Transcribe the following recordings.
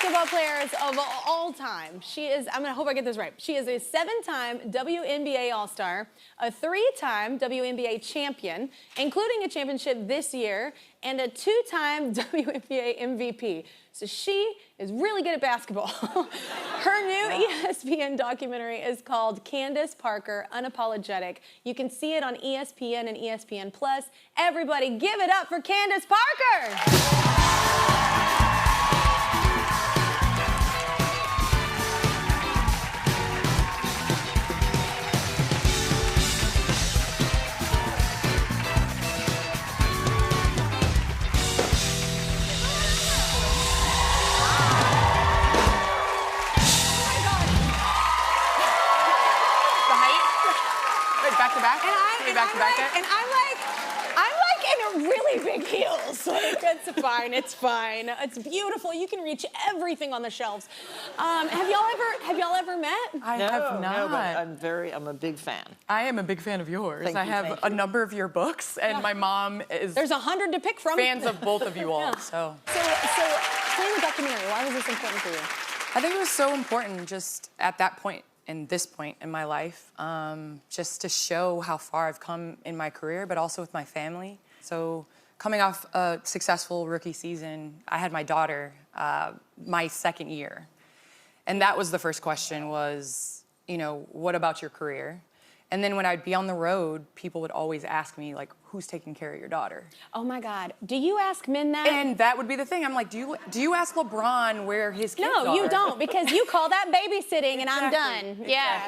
basketball players of all time. She is, I hope I get this right. She is a 7-time WNBA All-Star, a 3-time WNBA champion, including a championship this year, and a 2-time WNBA MVP. So she is really good at basketball. Her new ESPN documentary is called Candace Parker, Unapologetic. You can see it on ESPN and ESPN+. Everybody give it up for Candace Parker! And I'm like in a really big heels. Like, it's fine, it's fine. It's beautiful. You can reach everything on the shelves. Have y'all ever met? I have not. No, but I'm a big fan. I am a big fan of yours. Thank I you, have a number of your books, and my mom is. There's 100 to pick from. Fans of both of you all. So playing the documentary, why was this important for you? I think it was so important just at that point. In this point in my life, just to show how far I've come in my career, but also with my family. So coming off a successful rookie season, I had my daughter my second year. And that was the first question was, you know, what about your career? And then when I'd be on the road, people would always ask me, like, who's taking care of your daughter? Oh my God, do you ask men that? And that would be the thing. I'm like, do you ask LeBron where his kids are? No, you don't, because you call that babysitting and I'm done. Yeah,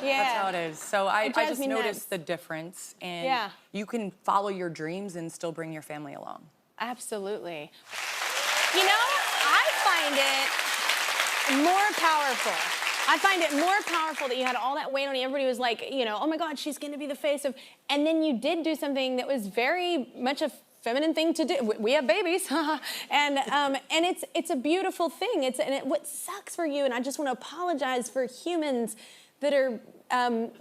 yeah. That's how it is. So I just noticed the difference, and you can follow your dreams and still bring your family along. Absolutely. You know, I find it more powerful. I find it more powerful that you had all that weight on you. Everybody was like, you know, oh my God, she's going to be the face of, and then you did do something that was very much a feminine thing to do. We have babies, and it's a beautiful thing. What sucks for you, and I just want to apologize for humans that are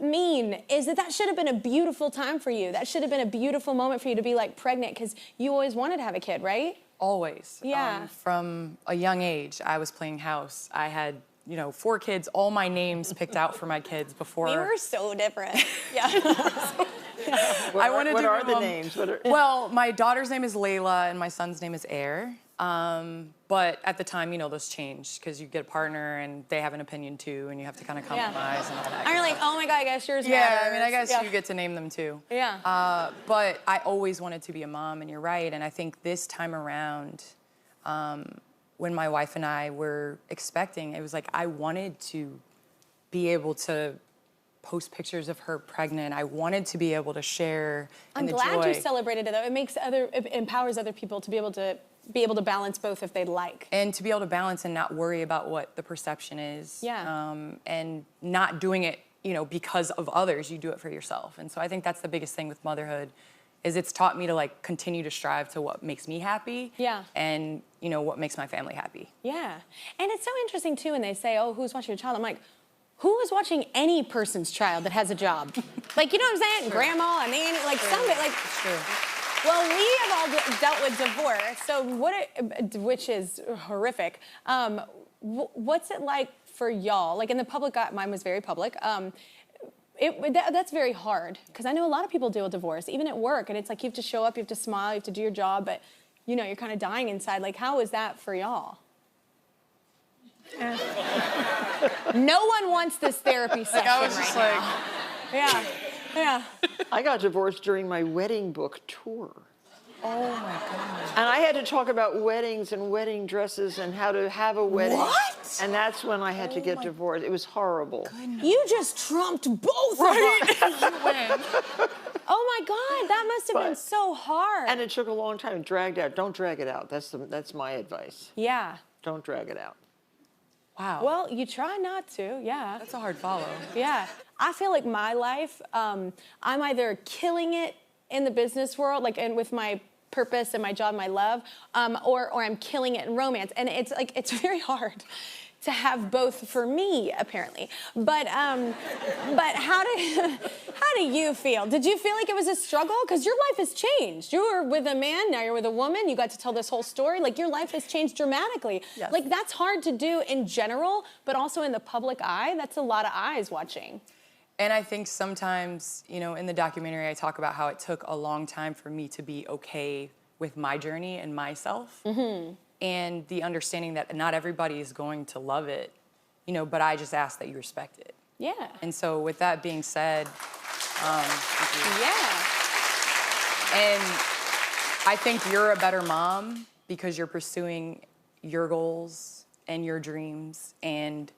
mean, is that should have been a beautiful time for you. That should have been a beautiful moment for you to be like pregnant, because you always wanted to have a kid, right? Always. Yeah. From a young age, I was playing house. I had 4 kids, all my names picked out for my kids before. We were so different. Yeah. What are the names? Well, my daughter's name is Layla and my son's name is Air. But at the time, those changed because you get a partner and they have an opinion too, and you have to kind of compromise and all that. And you're like, oh my God, I guess yours matters. matters. I mean, I guess you get to name them too. Yeah. But I always wanted to be a mom, and you're right. And I think this time around, when my wife and I were expecting, it was like I wanted to be able to post pictures of her pregnant. I wanted to be able to share in the joy. I'm glad you celebrated it, though. It empowers other people to be able to balance both if they'd like. And to be able to balance and not worry about what the perception is. Yeah. And not doing it, because of others. You do it for yourself. And so I think that's the biggest thing with motherhood, is it's taught me to continue to strive to what makes me happy. Yeah. And what makes my family happy. Yeah. And it's so interesting too when they say, oh, who's watching your child? I'm like, who is watching any person's child that has a job? Like, you know what I'm saying? Sure. Grandma, a nanny, somebody, It's true. Well, we have all dealt with divorce, so which is horrific. What's it like for y'all? Like in the public eye, mine was very public. That's very hard, because I know a lot of people deal with divorce, even at work, and it's like you have to show up, you have to smile, you have to do your job, but you're kind of dying inside. Like, how is that for y'all? No one wants this therapy session I was just now. Yeah, yeah. I got divorced during my wedding book tour. Oh my goodness. And I had to talk about weddings and wedding dresses and how to have a wedding. What? And that's when I had to get divorced. It was horrible. Goodness. You just trumped both of us. You win. Oh my God, that must have been so hard. And it took a long time. It dragged out. Don't drag it out. That's my advice. Yeah. Don't drag it out. Wow. Well, you try not to, yeah. That's a hard follow. Yeah. I feel like my life, I'm either killing it in the business world, and with my purpose and my job, my love, or I'm killing it in romance. And it's very hard. to have both for me, apparently. But how do you feel? Did you feel like it was a struggle? Because your life has changed. You were with a man, now you're with a woman. You got to tell this whole story. Like, your life has changed dramatically. Yes. Like, that's hard to do in general, but also in the public eye. That's a lot of eyes watching. And I think sometimes, you know, in the documentary, I talk about how it took a long time for me to be okay with my journey and myself. Mm-hmm. And the understanding that not everybody is going to love it, you know, but I just ask that you respect it. Yeah. And so with that being said, Yeah. and I think you're a better mom because you're pursuing your goals and your dreams. And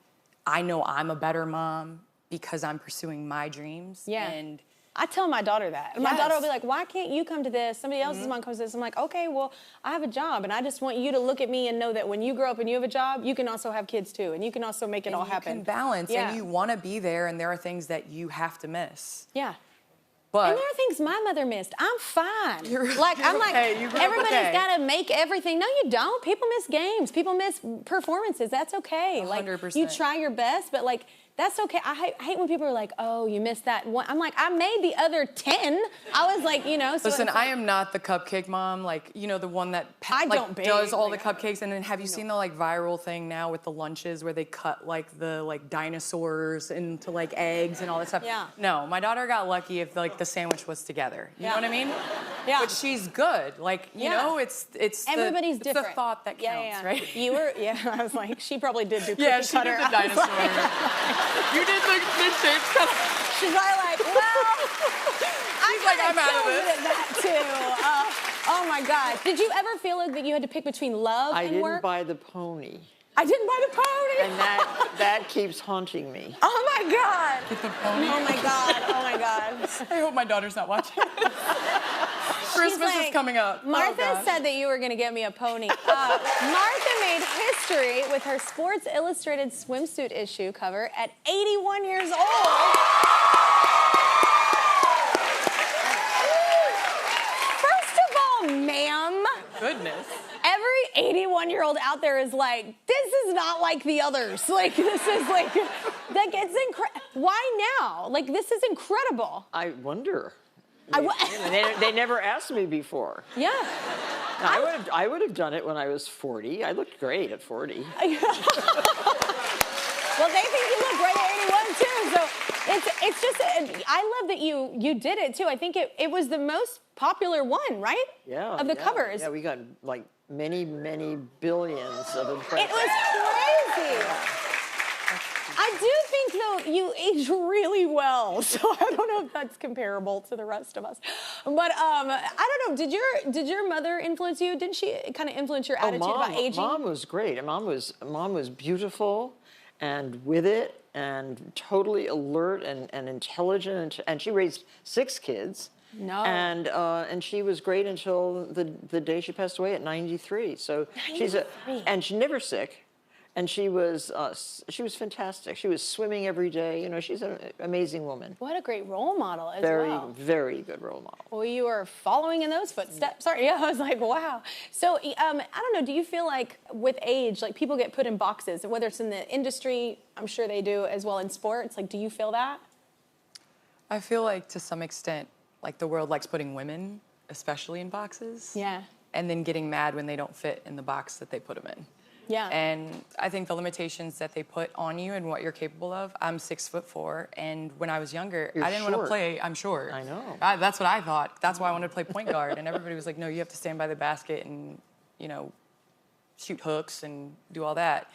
I know I'm a better mom because I'm pursuing my dreams. Yeah. And I tell my daughter that. And my Yes. daughter will be like, why can't you come to this? Somebody else's mom comes to this. I'm like, okay, well, I have a job, and I just want you to look at me and know that when you grow up and you have a job, you can also have kids too, and you can also make it all happen. You can balance, Yeah. and you want to be there, and there are things that you have to miss. Yeah. But And there are things my mother missed. I'm fine. You're I'm like, okay. You grew up everybody's okay. got to make everything. No, you don't. People miss games. People miss performances. That's okay. Like, 100%. you try your best, but like, that's okay. I hate when people are like, oh, you missed that one. I'm like, I made the other 10. I was like, you know. So listen, it's I like, am not the cupcake mom, like, you know, the one that I like, don't bake, does all the like, cupcakes. And then have you seen the like viral thing now with the lunches where they cut like the like dinosaurs into like eggs and all that stuff? Yeah. No, my daughter got lucky if like the sandwich was together. You know what I mean? Yeah. But she's good. Like, you Yeah. know, it's Everybody's it's different. the thought that counts, right? You were, I was like, she probably did do cookie Yeah, she cutter. did the dinosaur. You did the shapes cut. She's probably like, well, She's like, I'm out of good this. at that too. Oh my God. Did you ever feel like that you had to pick between love I and didn't work? buy the pony. I didn't buy the pony. And that keeps haunting me. Oh my God. The pony. Oh my God. Oh my God. I hope my daughter's not watching. Christmas like, is coming up. Martha Oh, gosh. said that you were going to get me a pony. Martha made history with her Sports Illustrated swimsuit issue cover at 81 years old. First of all, ma'am, Goodness. every 81-year-old out there is like, this is not like the others. Like, this is like it's incredible. Why now? Like, this is incredible. I wonder. I They never asked me before. Yeah. I would have done it when I was 40. I looked great at 40. Well, they think you look great at 81 too. So it's just, I love that you did it too. I think it was the most popular one, right? Yeah. Of the covers. Yeah, we got like many, many billions of impressions. It was crazy. I do think though you age really well, so I don't know if that's comparable to the rest of us. But I don't know. Did your mother influence you? Didn't she kind of influence your attitude about aging? Mom was great. And Mom was beautiful and with it and totally alert and intelligent. And she raised 6 kids. No. And she was great until the day she passed away at 93. So 93. and she's never sick. And she was fantastic. She was swimming every day. You know, she's an amazing woman. What a great role model as Very, well. very good role model. Well, you are following in those footsteps. Sorry, yeah, I was like, wow. So, I don't know, do you feel like with age, like people get put in boxes, whether it's in the industry, I'm sure they do as well in sports, like do you feel that? I feel like to some extent, like the world likes putting women, especially in boxes. Yeah. And then getting mad when they don't fit in the box that they put them in. Yeah. And I think the limitations that they put on you and what you're capable of. I'm 6'4", and when I was younger, You're I didn't want to short. play. I'm short. I know. That's what I thought. That's why I wanted to play point guard. And everybody was like, "No, you have to stand by the basket and, you know, shoot hooks and do all that."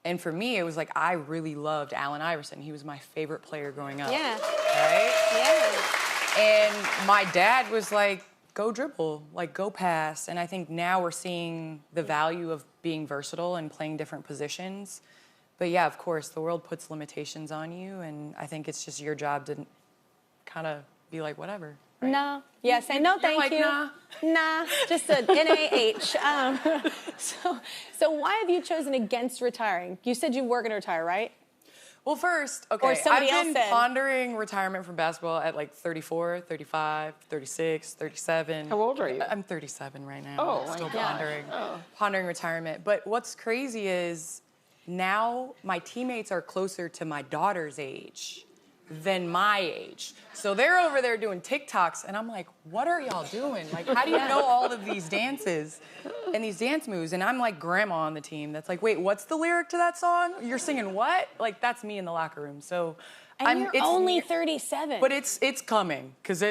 And for me, it was like I really loved Allen Iverson. He was my favorite player growing up. Yeah. Right. Yeah. And my dad was like, go dribble, like go pass. And I think now we're seeing the value of being versatile and playing different positions. But yeah, of course, the world puts limitations on you. And I think it's just your job to kind of be like, whatever. Right? No. Yeah, say no, thank like, you. nah. Nah, just a NAH. So why have you chosen against retiring? You said you were going to retire, right? Well, first, okay, Or somebody I've else been said. pondering retirement from basketball at like 34, 35, 36, 37. How old are you? I'm 37 right now. Oh, I'm still my gosh. pondering retirement. But what's crazy is now my teammates are closer to my daughter's age than my age. So they're over there doing TikToks, and I'm like, what are y'all doing? Like, how do you know all of these dances and these dance moves? And I'm like grandma on the team that's like, wait, what's the lyric to that song? You're singing what? Like, that's me in the locker room. So and you're only 37. But it's coming, because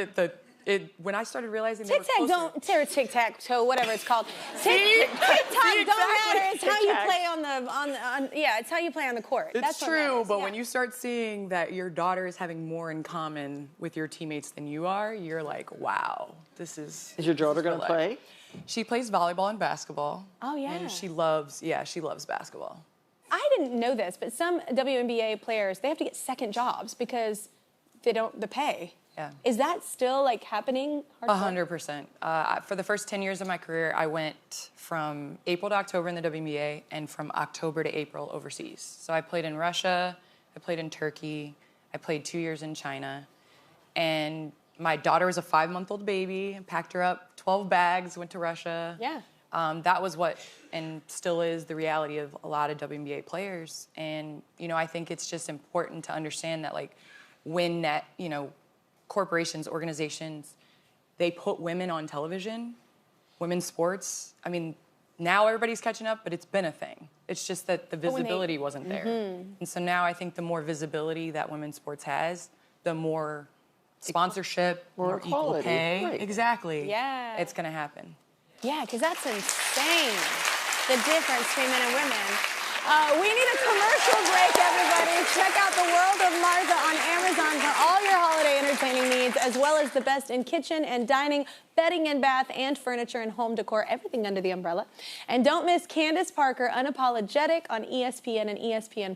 when I started realizing tic-tac-toe, whatever it's called. TikTok don't matter. It's how you play it's how you play on the court. That's true, but when you start seeing that your daughter is having more in common with your teammates than you are, you're like, wow, this is. Is your daughter going to play? She plays volleyball and basketball. Oh, yeah. And she loves basketball. I didn't know this, but some WNBA players, they have to get second jobs because the pay. Yeah. Is that still like happening? 100%. For the first 10 years of my career, I went from April to October in the WNBA and from October to April overseas. So I played in Russia, I played in Turkey, I played 2 years in China. And my daughter was a 5-month-old baby, packed her up, 12 bags, went to Russia. Yeah. That was what, and still is, the reality of a lot of WNBA players. And, I think it's just important to understand that, like, when that, corporations, organizations, they put women on television, women's sports. I mean, now everybody's catching up, but it's been a thing. It's just that the visibility wasn't there. And so now I think the more visibility that women's sports has, the more sponsorship, more equal pay. Right. Exactly. Yeah. It's going to happen. Yeah, because that's insane, the difference between men and women. We need a commercial break, everybody. Check out The World of Martha on Amazon for all your holiday entertaining needs, as well as the best in kitchen and dining, bedding and bath, and furniture and home decor, everything under the umbrella. And don't miss Candace Parker, Unapologetic on ESPN and ESPN+.